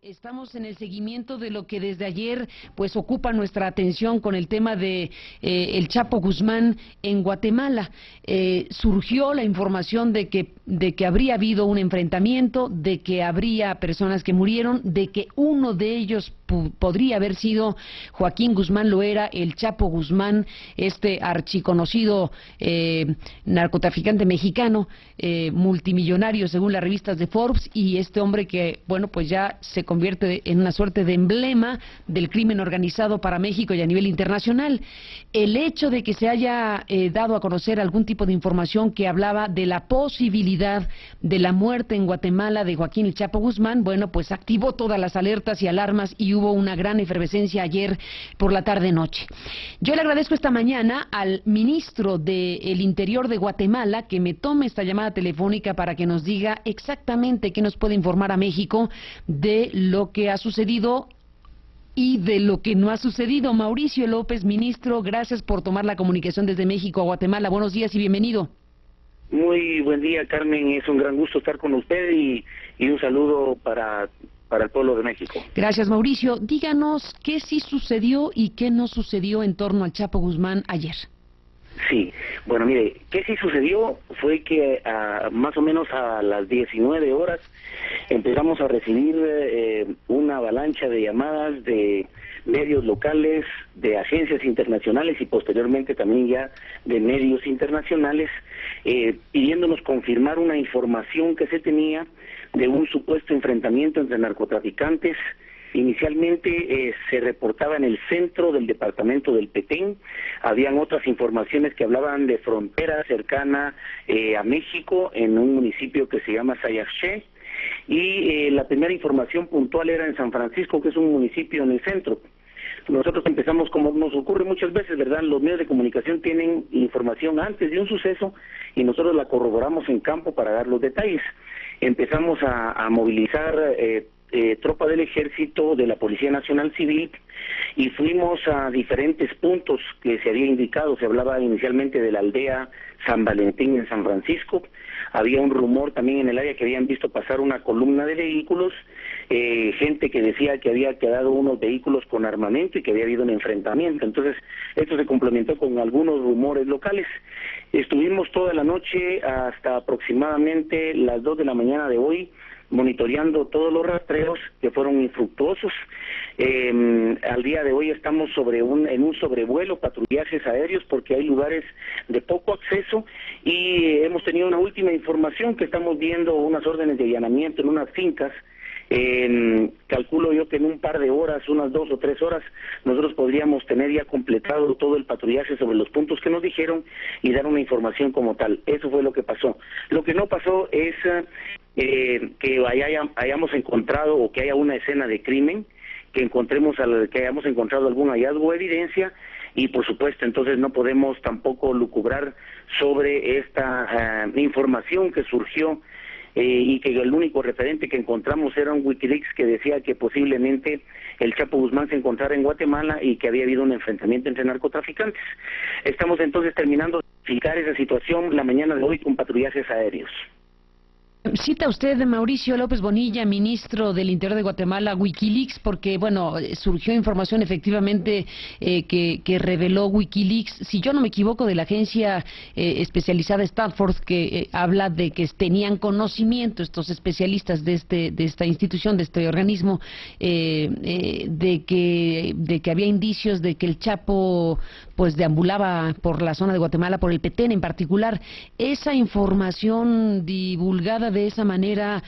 Estamos en el seguimiento de lo que desde ayer pues ocupa nuestra atención con el tema de el Chapo Guzmán en Guatemala. Surgió la información de que habría habido un enfrentamiento, de que habría personas que murieron, de que uno de ellos podría haber sido Joaquín Guzmán Loera, el Chapo Guzmán, este archiconocido narcotraficante mexicano, multimillonario según las revistas de Forbes, y este hombre que, bueno, pues ya se convierte en una suerte de emblema del crimen organizado para México y a nivel internacional. El hecho de que se haya dado a conocer algún tipo de información que hablaba de la posibilidad de la muerte en Guatemala de Joaquín el Chapo Guzmán, bueno, pues activó todas las alertas y alarmas y hubo una gran efervescencia ayer por la tarde-noche. Yo le agradezco esta mañana al ministro del Interior de Guatemala que me tome esta llamada telefónica para que nos diga exactamente qué nos puede informar a México de lo que ha sucedido y de lo que no ha sucedido. Mauricio López, ministro, gracias por tomar la comunicación desde México a Guatemala. Buenos días y bienvenido. Muy buen día, Carmen. Es un gran gusto estar con usted y un saludo para el pueblo de México. Gracias, Mauricio. Díganos qué sí sucedió y qué no sucedió en torno al Chapo Guzmán ayer. Sí, bueno, mire, ¿qué sí sucedió? Fue que más o menos a las 19 horas empezamos a recibir una avalancha de llamadas de medios locales, de agencias internacionales y posteriormente también ya de medios internacionales, pidiéndonos confirmar una información que se tenía de un supuesto enfrentamiento entre narcotraficantes. Inicialmente se reportaba en el centro del departamento del Petén. Habían otras informaciones que hablaban de frontera cercana a México, en un municipio que se llama Sayaché, y la primera información puntual era en San Francisco, que es un municipio en el centro. Nosotros empezamos, como nos ocurre muchas veces, ¿verdad? Los medios de comunicación tienen información antes de un suceso y nosotros la corroboramos en campo para dar los detalles. Empezamos a movilizar tropa del ejército, de la Policía Nacional Civil, y fuimos a diferentes puntos que se había indicado. Se hablaba inicialmente de la aldea San Valentín en San Francisco. Había un rumor también en el área que habían visto pasar una columna de vehículos, gente que decía que había quedado unos vehículos con armamento y que había habido un enfrentamiento. Entonces, esto se complementó con algunos rumores locales. Estuvimos toda la noche hasta aproximadamente las 2 de la mañana de hoy, monitoreando todos los rastreos que fueron infructuosos. Al día de hoy estamos en un sobrevuelo, patrullajes aéreos, porque hay lugares de poco acceso, y hemos tenido una última información que estamos viendo unas órdenes de allanamiento en unas fincas. Calculo yo que en un par de horas, unas 2 o 3 horas, nosotros podríamos tener ya completado todo el patrullaje sobre los puntos que nos dijeron y dar una información como tal. Eso fue lo que pasó. Lo que no pasó es que hayamos encontrado o que haya una escena de crimen, que hayamos encontrado algún hallazgo o evidencia, y por supuesto entonces no podemos tampoco lucubrar sobre esta información que surgió y que el único referente que encontramos era un Wikileaks que decía que posiblemente el Chapo Guzmán se encontrara en Guatemala y que había habido un enfrentamiento entre narcotraficantes. Estamos entonces terminando de explicar esa situación la mañana de hoy con patrullajes aéreos. Cita usted, Mauricio López Bonilla, ministro del Interior de Guatemala, Wikileaks, porque, bueno, surgió información efectivamente que reveló Wikileaks, si yo no me equivoco, de la agencia especializada Stanford, que habla de que tenían conocimiento estos especialistas de esta institución, de este organismo, de que había indicios de que el Chapo pues deambulaba por la zona de Guatemala, por el Petén en particular. ¿Esa información divulgada de esa manera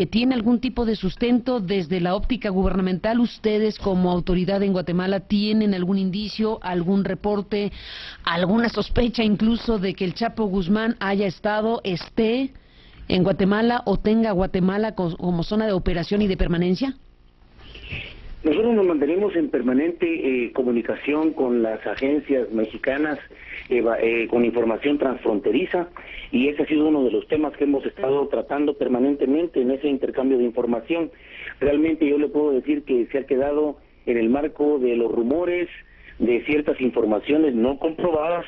tiene algún tipo de sustento desde la óptica gubernamental? ¿Ustedes como autoridad en Guatemala tienen algún indicio, algún reporte, alguna sospecha incluso de que el Chapo Guzmán esté en Guatemala o tenga Guatemala como zona de operación y de permanencia? Nosotros nos mantenemos en permanente comunicación con las agencias mexicanas, con información transfronteriza, y ese ha sido uno de los temas que hemos estado tratando permanentemente en ese intercambio de información. Realmente yo le puedo decir que se ha quedado en el marco de los rumores, de ciertas informaciones no comprobadas,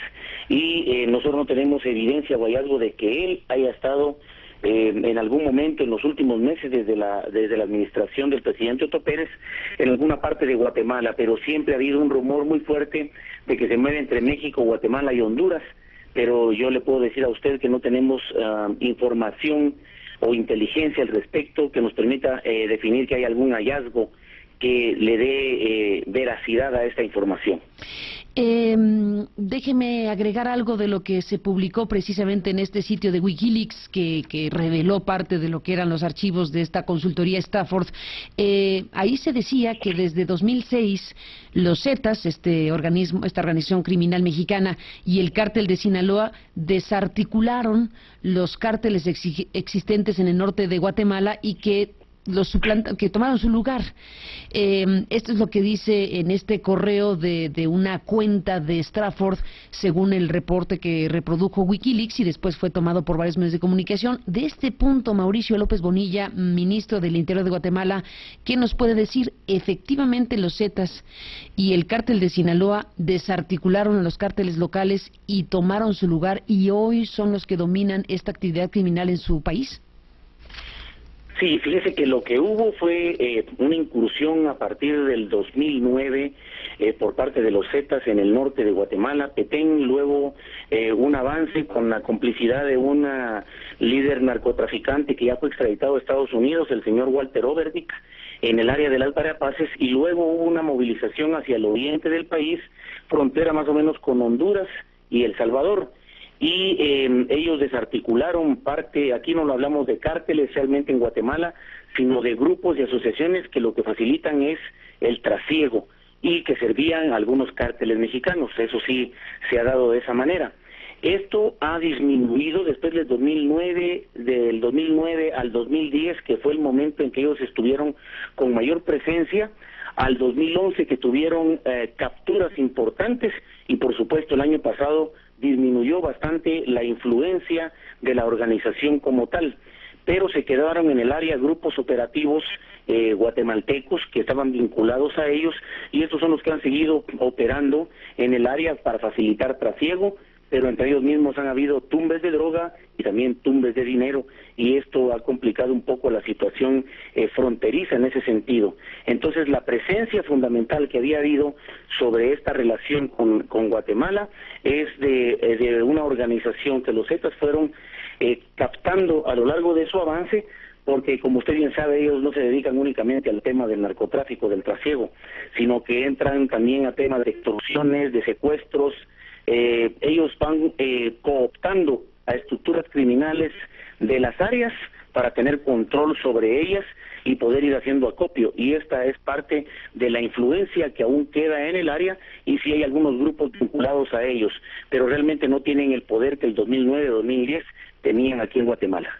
y nosotros no tenemos evidencia o hallazgo de que él haya estado en algún momento en los últimos meses desde la administración del presidente Otto Pérez en alguna parte de Guatemala, pero siempre ha habido un rumor muy fuerte de que se mueve entre México, Guatemala y Honduras, pero yo le puedo decir a usted que no tenemos información o inteligencia al respecto que nos permita definir que hay algún hallazgo que le dé veracidad a esta información. Déjeme agregar algo de lo que se publicó precisamente en este sitio de Wikileaks, que reveló parte de lo que eran los archivos de esta consultoría Stafford. Ahí se decía que desde 2006 los Zetas, esta organización criminal mexicana, y el cártel de Sinaloa desarticularon los cárteles existentes en el norte de Guatemala y que que tomaron su lugar. Esto es lo que dice en este correo de una cuenta de Stafford, según el reporte que reprodujo Wikileaks y después fue tomado por varios medios de comunicación. De este punto, Mauricio López Bonilla, ministro del Interior de Guatemala, ¿qué nos puede decir? Efectivamente, los Zetas y el cártel de Sinaloa desarticularon a los cárteles locales y tomaron su lugar, y hoy son los que dominan esta actividad criminal en su país. Sí, fíjese que lo que hubo fue una incursión a partir del 2009 por parte de los Zetas en el norte de Guatemala, Petén, luego un avance con la complicidad de una líder narcotraficante que ya fue extraditado a Estados Unidos, el señor Walter Overdick, en el área de las Barapaces, y luego hubo una movilización hacia el oriente del país, frontera más o menos con Honduras y El Salvador. Y ellos desarticularon parte, aquí no lo hablamos de cárteles realmente en Guatemala, sino de grupos y asociaciones que lo que facilitan es el trasiego y que servían a algunos cárteles mexicanos. Eso sí se ha dado de esa manera. Esto ha disminuido después del 2009 al 2010, que fue el momento en que ellos estuvieron con mayor presencia, al 2011 que tuvieron capturas importantes, y por supuesto el año pasado disminuyó bastante la influencia de la organización como tal, pero se quedaron en el área grupos operativos guatemaltecos que estaban vinculados a ellos, y estos son los que han seguido operando en el área para facilitar trasiego, pero entre ellos mismos han habido tumbes de droga y también tumbes de dinero, y esto ha complicado un poco la situación fronteriza en ese sentido. Entonces la presencia fundamental que había habido sobre esta relación con Guatemala es de una organización que los Zetas fueron captando a lo largo de su avance, porque como usted bien sabe, ellos no se dedican únicamente al tema del narcotráfico, del trasiego, sino que entran también a temas de extorsiones, de secuestros. Ellos van cooptando a estructuras criminales de las áreas para tener control sobre ellas y poder ir haciendo acopio, y esta es parte de la influencia que aún queda en el área, y sí hay algunos grupos vinculados a ellos, pero realmente no tienen el poder que el 2009-2010 tenían aquí en Guatemala.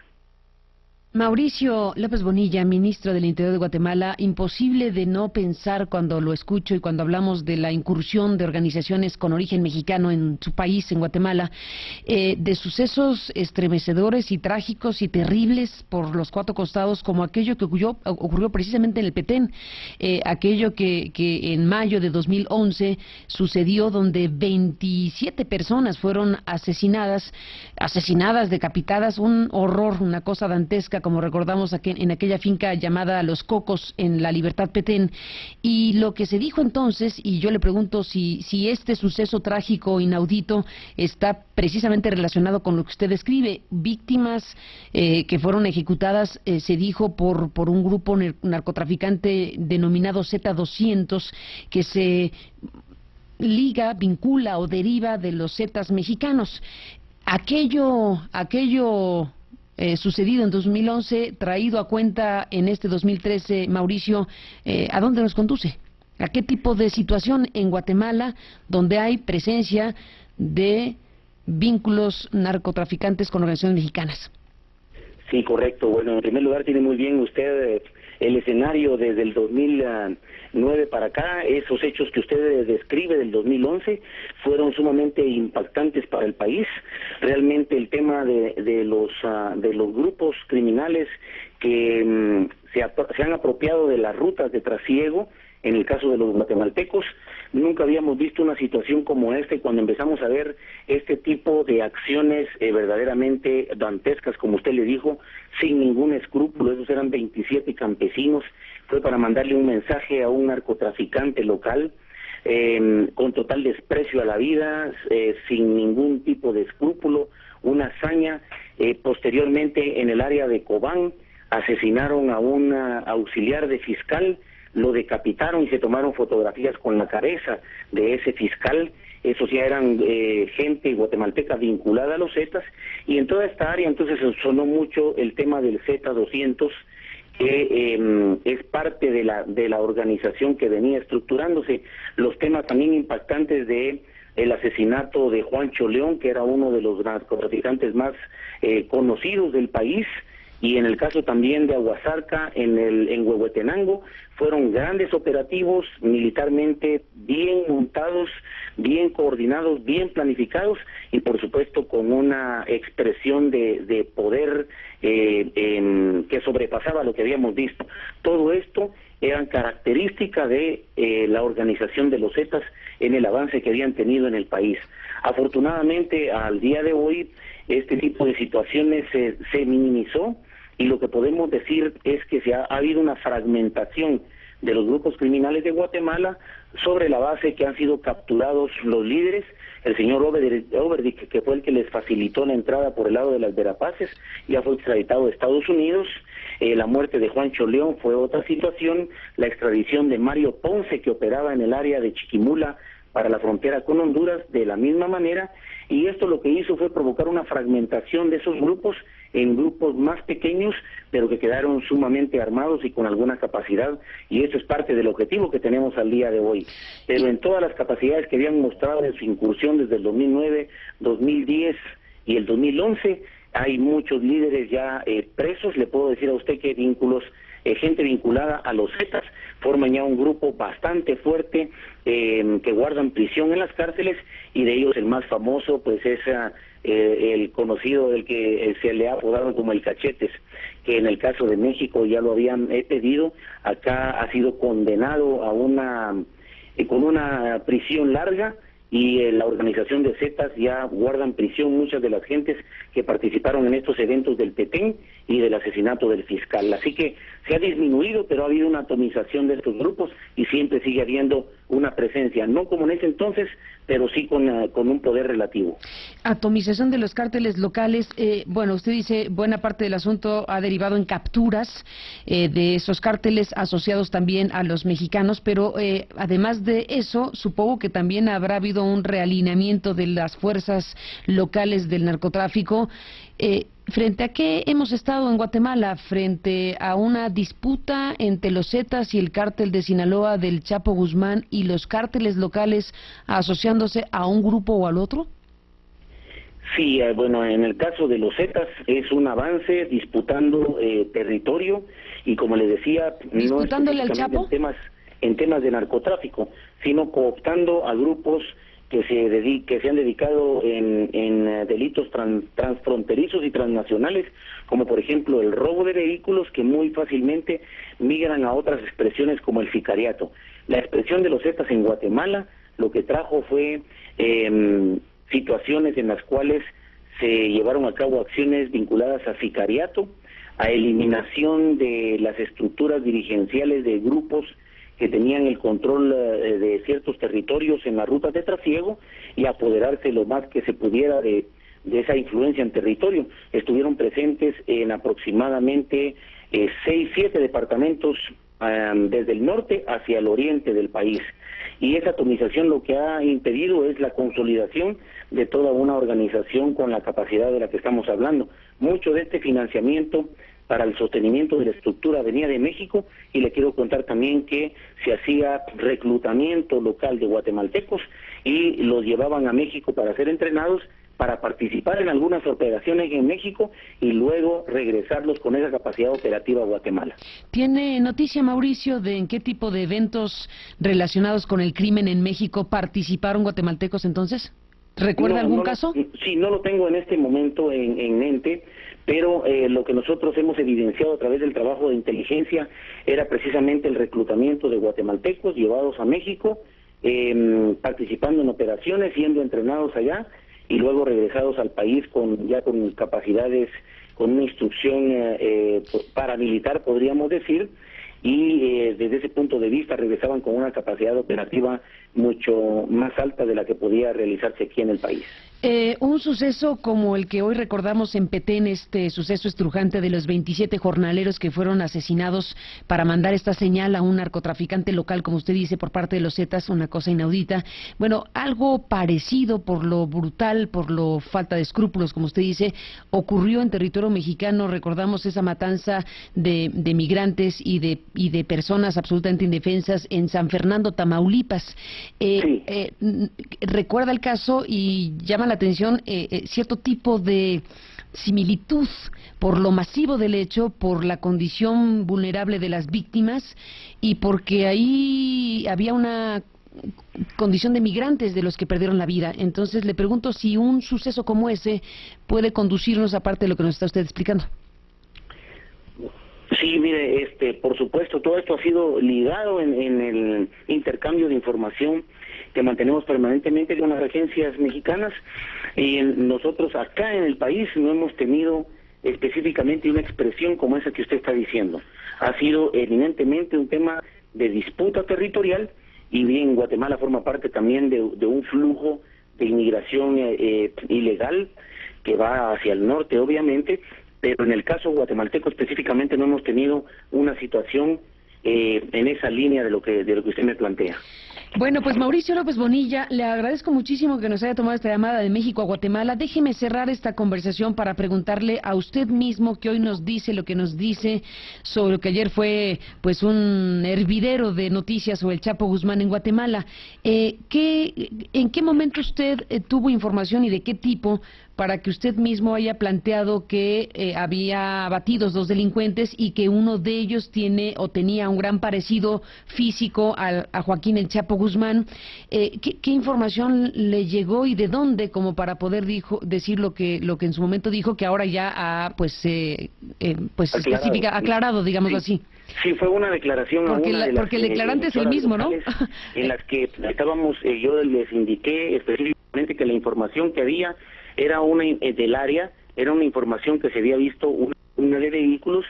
Mauricio López Bonilla, ministro del Interior de Guatemala, imposible de no pensar cuando lo escucho y cuando hablamos de la incursión de organizaciones con origen mexicano en su país, en Guatemala, de sucesos estremecedores y trágicos y terribles por los cuatro costados, como aquello que ocurrió precisamente en el Petén, aquello que en mayo de 2011 sucedió, donde 27 personas fueron asesinadas, decapitadas, un horror, una cosa dantesca, como recordamos en aquella finca llamada Los Cocos en La Libertad, Petén. Y lo que se dijo entonces, y yo le pregunto si este suceso trágico, inaudito, está precisamente relacionado con lo que usted describe, víctimas que fueron ejecutadas, se dijo, por un grupo narcotraficante denominado Z200, que se vincula o deriva de los Zetas mexicanos. Aquello sucedido en 2011, traído a cuenta en este 2013, Mauricio, ¿a dónde nos conduce? ¿A qué tipo de situación en Guatemala donde hay presencia de vínculos narcotraficantes con organizaciones mexicanas? Sí, correcto. Bueno, en primer lugar tiene muy bien usted el escenario desde el 2009 para acá. Esos hechos que usted describe del 2011 fueron sumamente impactantes para el país. Realmente el tema de los grupos criminales que se han apropiado de las rutas de trasiego en el caso de los guatemaltecos. Nunca habíamos visto una situación como esta y cuando empezamos a ver este tipo de acciones verdaderamente dantescas, como usted le dijo, sin ningún escrúpulo, esos eran 27 campesinos, fue para mandarle un mensaje a un narcotraficante local, con total desprecio a la vida, sin ningún tipo de escrúpulo, una hazaña. Posteriormente en el área de Cobán asesinaron a un auxiliar de fiscal, lo decapitaron y se tomaron fotografías con la cabeza de ese fiscal. Esos ya eran gente guatemalteca vinculada a los Zetas, y en toda esta área entonces sonó mucho el tema del Z200, que es parte de la organización que venía estructurándose. Los temas también impactantes de el asesinato de Juancho León, que era uno de los narcotraficantes más conocidos del país, y en el caso también de Aguasarca, en Huehuetenango, fueron grandes operativos militarmente bien montados, bien coordinados, bien planificados, y por supuesto con una expresión de poder que sobrepasaba lo que habíamos visto. Todo esto eran características de la organización de los Zetas en el avance que habían tenido en el país. Afortunadamente, al día de hoy, este tipo de situaciones se minimizó, y lo que podemos decir es que ha habido una fragmentación de los grupos criminales de Guatemala sobre la base que han sido capturados los líderes. El señor Overdick, que fue el que les facilitó la entrada por el lado de las Verapaces, ya fue extraditado de Estados Unidos. La muerte de Juancho León fue otra situación. La extradición de Mario Ponce, que operaba en el área de Chiquimula para la frontera con Honduras, de la misma manera. Y esto lo que hizo fue provocar una fragmentación de esos grupos en grupos más pequeños, pero que quedaron sumamente armados y con alguna capacidad, y eso es parte del objetivo que tenemos al día de hoy. Pero en todas las capacidades que habían mostrado en su incursión desde el 2009, 2010 y el 2011, hay muchos líderes ya presos. Le puedo decir a usted que vínculos, gente vinculada a los Zetas, forman ya un grupo bastante fuerte que guardan prisión en las cárceles, y de ellos el más famoso pues es el conocido, del que se le ha apodado como el Cachetes, que en el caso de México ya lo habían pedido. Acá ha sido condenado a con una prisión larga, y la organización de Zetas ya guardan prisión muchas de las gentes que participaron en estos eventos del Petén y del asesinato del fiscal. Así que se ha disminuido, pero ha habido una atomización de estos grupos y siempre sigue habiendo una presencia, no como en ese entonces, pero sí con un poder relativo. Atomización de los cárteles locales. Bueno, usted dice buena parte del asunto ha derivado en capturas de esos cárteles asociados también a los mexicanos, pero además de eso, supongo que también habrá habido un realineamiento de las fuerzas locales del narcotráfico. ¿Frente a qué hemos estado en Guatemala? ¿Frente a una disputa entre los Zetas y el cártel de Sinaloa del Chapo Guzmán y los cárteles locales asociándose a un grupo o al otro? Sí, bueno, en el caso de los Zetas es un avance disputando territorio, y como le decía, no específicamente en temas de narcotráfico, sino cooptando a grupos que se han dedicado en delitos transfronterizos y transnacionales, como por ejemplo el robo de vehículos, que muy fácilmente migran a otras expresiones como el sicariato. La expresión de los Zetas en Guatemala lo que trajo fue situaciones en las cuales se llevaron a cabo acciones vinculadas a sicariato, a eliminación de las estructuras dirigenciales de grupos que tenían el control de ciertos territorios en las rutas de trasiego, y apoderarse lo más que se pudiera de esa influencia en territorio. Estuvieron presentes en aproximadamente 6-7 departamentos desde el norte hacia el oriente del país, y esa atomización lo que ha impedido es la consolidación de toda una organización con la capacidad de la que estamos hablando. Mucho de este financiamiento para el sostenimiento de la estructura venía de México, y le quiero contar también que se hacía reclutamiento local de guatemaltecos y los llevaban a México para ser entrenados, para participar en algunas operaciones en México y luego regresarlos con esa capacidad operativa a Guatemala. ¿Tiene noticia, Mauricio, de en qué tipo de eventos relacionados con el crimen en México participaron guatemaltecos entonces? ¿Recuerda algún caso? Sí, no lo tengo en este momento en mente, pero lo que nosotros hemos evidenciado a través del trabajo de inteligencia era precisamente el reclutamiento de guatemaltecos llevados a México, participando en operaciones, siendo entrenados allá y luego regresados al país ya con capacidades, con una instrucción paramilitar, podríamos decir, y desde ese punto de vista regresaban con una capacidad operativa mucho más alta de la que podía realizarse aquí en el país. Un suceso como el que hoy recordamos en Petén, este suceso estrujante de los 27 jornaleros que fueron asesinados para mandar esta señal a un narcotraficante local, como usted dice, por parte de los Zetas, una cosa inaudita. Bueno, algo parecido por lo brutal, por lo falta de escrúpulos, como usted dice, ocurrió en territorio mexicano. Recordamos esa matanza de migrantes y de personas absolutamente indefensas en San Fernando, Tamaulipas. Sí. Recuerda el caso y llama la atención cierto tipo de similitud por lo masivo del hecho, por la condición vulnerable de las víctimas y porque ahí había una condición de migrantes de los que perdieron la vida. Entonces le pregunto si un suceso como ese puede conducirnos aparte de lo que nos está usted explicando. Sí, mire, por supuesto, todo esto ha sido ligado en el intercambio de información que mantenemos permanentemente con las agencias mexicanas, y nosotros acá en el país no hemos tenido específicamente una expresión como esa que usted está diciendo. Ha sido eminentemente un tema de disputa territorial, y bien, Guatemala forma parte también de un flujo de inmigración ilegal que va hacia el norte, obviamente, pero en el caso guatemalteco específicamente no hemos tenido una situación en esa línea de lo que usted me plantea. Bueno, pues Mauricio López Bonilla, le agradezco muchísimo que nos haya tomado esta llamada de México a Guatemala. Déjeme cerrar esta conversación para preguntarle a usted mismo, que hoy nos dice lo que nos dice sobre lo que ayer fue pues un hervidero de noticias sobre el Chapo Guzmán en Guatemala. ¿En qué momento usted tuvo información y de qué tipo para que usted mismo haya planteado que había abatidos 2 delincuentes y que uno de ellos tiene o tenía un gran parecido físico a Joaquín el Chapo Guzmán? ¿Qué información le llegó y de dónde, como para poder decir lo que en su momento dijo, que ahora ya ha aclarado, digámoslo así? Sí, fue una declaración porque el declarante es el mismo, ¿no? En las que estábamos, yo les indiqué específicamente que la información que había era del área, era una información que se había visto una de vehículos,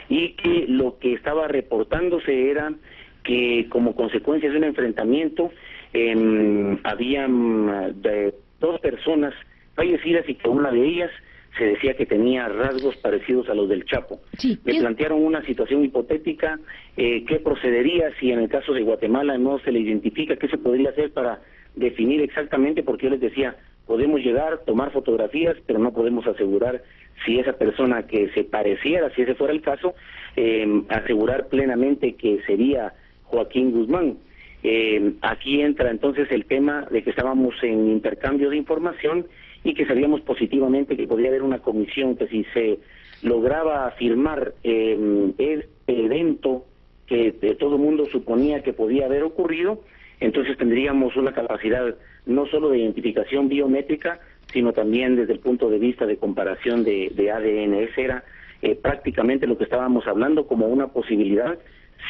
y que lo que estaba reportándose era que como consecuencia de un enfrentamiento habían 2 personas fallecidas y que una de ellas se decía que tenía rasgos parecidos a los del Chapo. Sí, Me plantearon una situación hipotética, qué procedería si en el caso de Guatemala no se le identifica, qué se podría hacer para definir exactamente, porque yo les decía, podemos llegar, tomar fotografías, pero no podemos asegurar si esa persona que se pareciera, si ese fuera el caso, asegurar plenamente que sería Joaquín Guzmán. Aquí entra entonces el tema de que estábamos en intercambio de información y que sabíamos positivamente que podría haber una comisión, que si se lograba afirmar este evento que todo el mundo suponía que podía haber ocurrido, entonces tendríamos una capacidad no solo de identificación biométrica, sino también desde el punto de vista de comparación de ADN. Ese era prácticamente lo que estábamos hablando como una posibilidad,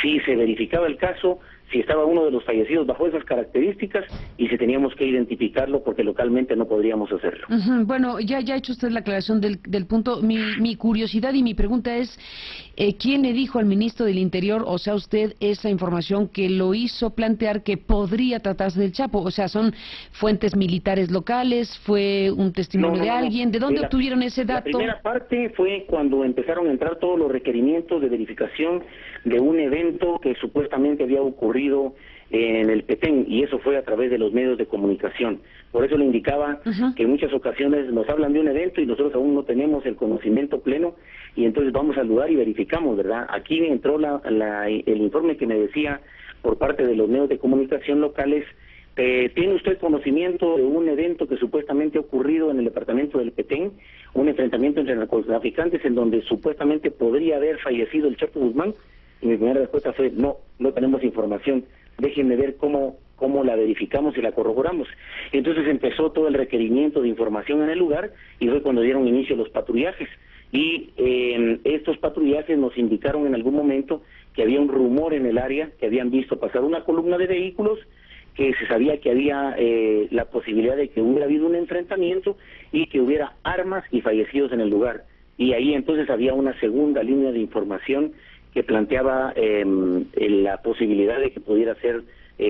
si se verificaba el caso, si estaba uno de los fallecidos bajo esas características y si teníamos que identificarlo, porque localmente no podríamos hacerlo. Bueno, ya ha hecho usted la aclaración del punto. Mi curiosidad y mi pregunta es, ¿quién le dijo al ministro del Interior, o sea usted, esa información que lo hizo plantear que podría tratarse del Chapo? O sea, ¿son fuentes militares locales? ¿Fue un testimonio de alguien? ¿De dónde obtuvieron ese dato? La primera parte fue cuando empezaron a entrar todos los requerimientos de verificación de un evento que supuestamente había ocurrido en el Petén, y eso fue a través de los medios de comunicación. Por eso le indicaba que en muchas ocasiones nos hablan de un evento y nosotros aún no tenemos el conocimiento pleno, y entonces vamos al lugar y verificamos, ¿verdad? Aquí entró el informe que me decía por parte de los medios de comunicación locales. ¿Tiene usted conocimiento de un evento que supuestamente ha ocurrido en el departamento del Petén, un enfrentamiento entre narcotraficantes en donde supuestamente podría haber fallecido el Chapo Guzmán? Y mi primera respuesta fue, no tenemos información, déjenme ver cómo la verificamos y la corroboramos. Y entonces empezó todo el requerimiento de información en el lugar, y fue cuando dieron inicio los patrullajes. y estos patrullajes nos indicaron en algún momento que había un rumor en el área, que habían visto pasar una columna de vehículos, que se sabía que había la posibilidad de que hubiera habido un enfrentamiento y que hubiera armas y fallecidos en el lugar. Y ahí entonces había una segunda línea de información que planteaba la posibilidad de que pudiera ser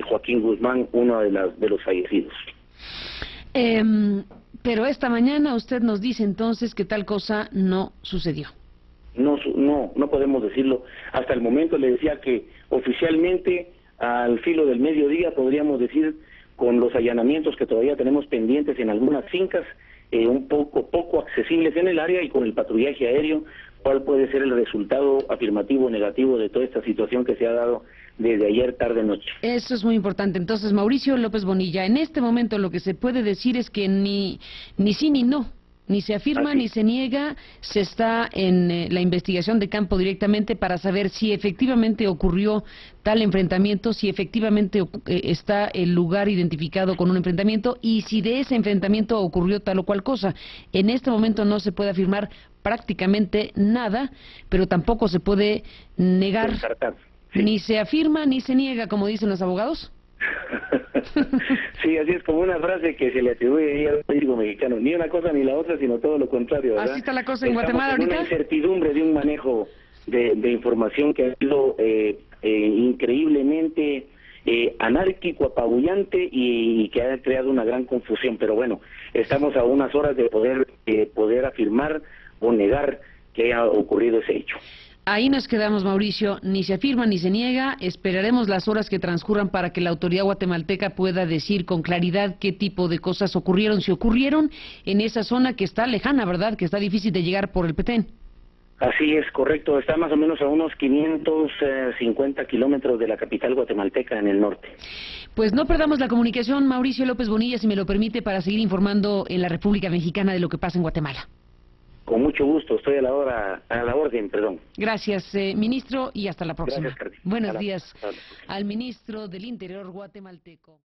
Joaquín Guzmán uno de los fallecidos. Pero esta mañana usted nos dice entonces que tal cosa no sucedió. No podemos decirlo. Hasta el momento le decía que oficialmente al filo del mediodía podríamos decir, con los allanamientos que todavía tenemos pendientes en algunas fincas, un poco accesibles en el área, y con el patrullaje aéreo, cuál puede ser el resultado afirmativo o negativo de toda esta situación que se ha dado desde ayer tarde-noche. Eso es muy importante. Entonces, Mauricio López Bonilla, en este momento lo que se puede decir es que ni sí ni no. Ni se afirma ni se niega, se está en la investigación de campo directamente para saber si efectivamente ocurrió tal enfrentamiento, si efectivamente está el lugar identificado con un enfrentamiento y si de ese enfrentamiento ocurrió tal o cual cosa. En este momento no se puede afirmar prácticamente nada, pero tampoco se puede negar, sí. Ni se afirma ni se niega, como dicen los abogados. Sí, así es, como una frase que se le atribuye al político mexicano, ni una cosa ni la otra, sino todo lo contrario, ¿verdad? Así está la cosa en Guatemala ahorita. Una incertidumbre de un manejo de información que ha sido increíblemente anárquico, apabullante, y que ha creado una gran confusión. Pero bueno, estamos a unas horas de poder afirmar o negar que ha ocurrido ese hecho. Ahí nos quedamos, Mauricio. Ni se afirma ni se niega. Esperaremos las horas que transcurran para que la autoridad guatemalteca pueda decir con claridad qué tipo de cosas ocurrieron, si ocurrieron en esa zona que está lejana, ¿verdad? Que está difícil de llegar por el Petén. Así es, correcto. Está más o menos a unos 550 kilómetros de la capital guatemalteca, en el norte. Pues no perdamos la comunicación, Mauricio López Bonilla, si me lo permite, para seguir informando en la República Mexicana de lo que pasa en Guatemala. Con mucho gusto, estoy a la orden. Gracias, ministro, y hasta la próxima. Gracias, Carmen. Buenos días al ministro del Interior guatemalteco.